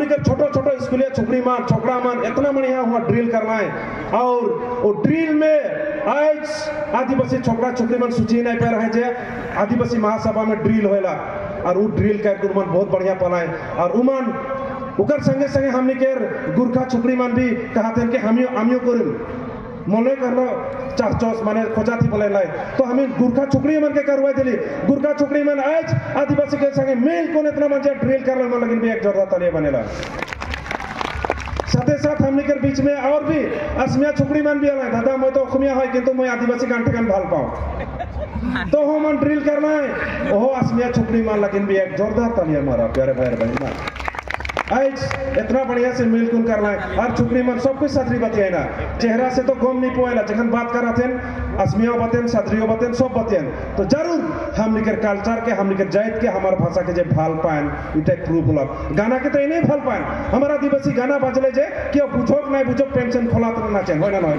हमने के छोटो छोटो स्कूलिया छुकड़ी मान छोकरा मान इतना बढ़िया हुआ ड्रिल करना है और वो ड्रिल में आज आदिवासी छोकरा छुकड़ी मान सूची नहीं पे रहे जे आदिवासी महासभा में ड्रिल होएला और वो ड्रिल करके उमन बहुत बढ़िया पलाए और उमन उकर संगे संगे हमने के गुरखा छुकड़ी मान भी कहते हैं कि हमियो करूँ मने करलो चाचोस माने खोजा थी बोले लाई तो हमें गुरखा छुकड़ी मन के करवाई दिली गुरखा छुकड़ी मन आज आदिवासी के संगे मेल कोन इतना मजा ड्रिल कर ले लेकिन भी एक जोरदार तालियां बनेला साथे साथ हमने के बीच में और भी असमिया छुकड़ी मन भी आला दादा मैं तो खमिया है किंतु मैं आदिवासी गांठे गान भाल पाऊं तो हम मन ड्रिल करना है ओहो असमिया छुकड़ी मान लेकिन भी एक जोरदार तालियां मारा प्यारे भाई बहन आज इतना बढ़िया से मिलकुल करना है और छुकड़ी मन सब कुछ साथरी बतियाए ना चेहरा से तो गम नहीं पोएला जखन बात कर रहे थे असमिया बतेन साथरियों बतेन सब बतेन तो जरूर हम निकर कल्चर के हम निकर जाइत के हमार भाषा के जे भाल पाएन इटे प्रूफ होला गाना के तो नहीं भाल पाएन हमारा आदिवासी गाना बजले जे कि बुझोक नहीं बुझोक पेंशन खोला तो नाचेन होय ना होय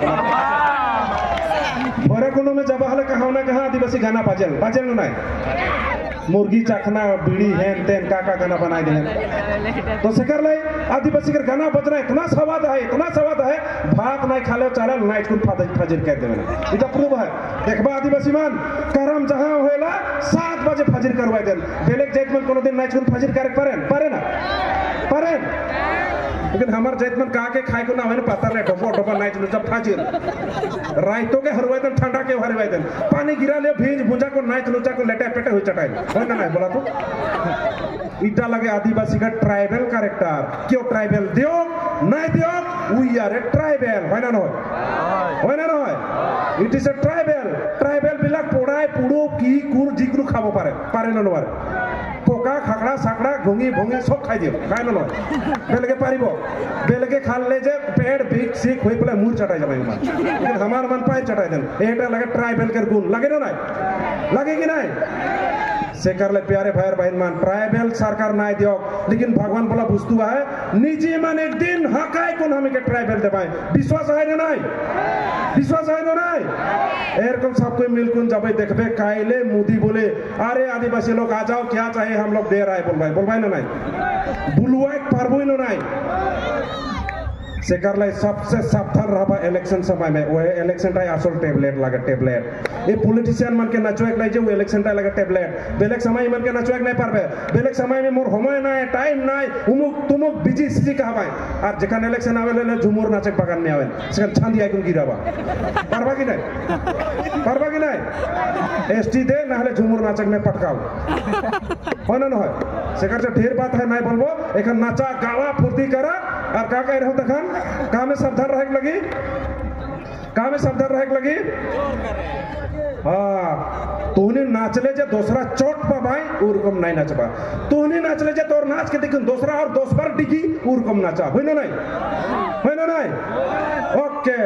भोरकुंड में जब हले कहां ना कहां आदिवासी गाना बाजेल नहीं मुर्गी चखना बीड़ी हैन तेन काका गाना बनाए दे तो सेकर ले आदिवासी के गाना बजना इतना स्वाद है भात नहीं खाले चले नाइट कुन फजर कर देवे इटा प्रूफ है देखबा आदिवासी मान करम जहां होएला 7 बजे फजर करवाई देन बेलेक जाइत मन कोनो दिन नाइट कुन फजर करे पारे ना लेकिन हमार जाइत मन का के खाए को ना होय पता रे डबो नाइट में जब फजर राइतो के हरवाई देन ठंडा के हरवाई देन पानी गिरा ले भीज भुंजा को नाइट लुचा को लेटे पेटे हो चटाई होय ना बोला तो इटा लगे आदिवासी का ट्राइबल कैरेक्टर क्यों ट्राइबल दियो नहीं दियो वी आर ए ट्राइबल होय ना इट इज ए ट्राइबल बिलाक पोड़ाय पुड़ो की कुर जिकुनु खाबो पारे ना नवारे पोका खाकड़ा साकड़ा घुंगी भुंगी सब खाई दियो खाय ना बेलगे पारिबो बेलगे खाल ले जे पेड़ बिक सिक होई पले मुर चटाई जाबे लेकिन हमार मन पाए चटाई देन एटा लगे ट्राइबल के गुण लगे ना लगे कि नहीं से कर ले प्यारे भाई बहन मान ट्राइबल सरकार ना दियो लेकिन भगवान बोला बुझतु है निजी मन एक दिन हकाय कोन हमें के ट्राइबल देबाय विश्वास है ना एरकम सब कोई मिलकुन जब देखबे काइले मोदी बोले अरे आदिवासी लोग आ जाओ क्या चाहिए हम लोग दे रहा है बोलबाई ना नहीं बुलवाई पारबो ना नहीं से कर ले सबसे सावधान रहबा इलेक्शन समय में वो इलेक्शन टाइ असल टेबलेट लगे टेबलेट ये पॉलिटिशियन मन के नचवेक लै जे वो इलेक्शन टाइ लगे टेबलेट बेलेक समय मन के नचवेक नहीं पारबे बेलेक समय में मोर समय ना टाइम ना तुमुक बिजी सिजी कहबाय और जखन इलेक्शन आवे ले झुमुर नाचक बगान में आवे सकर छांदी आइकुन गिराबा पारबा कि नहीं एसटी दे ना हले झुमुर नाचक में पटकाओ होय ना होय सकर से ढेर बात है नहीं बोलबो एखन नाचा गावा फुर्ती करा और का कह रहे हो तखन का में सावधान रहे लगी हाँ तूने नाचले जे दूसरा चोट पाबाई उरकम नहीं नाचबा तूने नाचले जे तोर नाच के देखन दूसरा और 10 बार डिगी उरकम नाचा होय ना नहीं ओके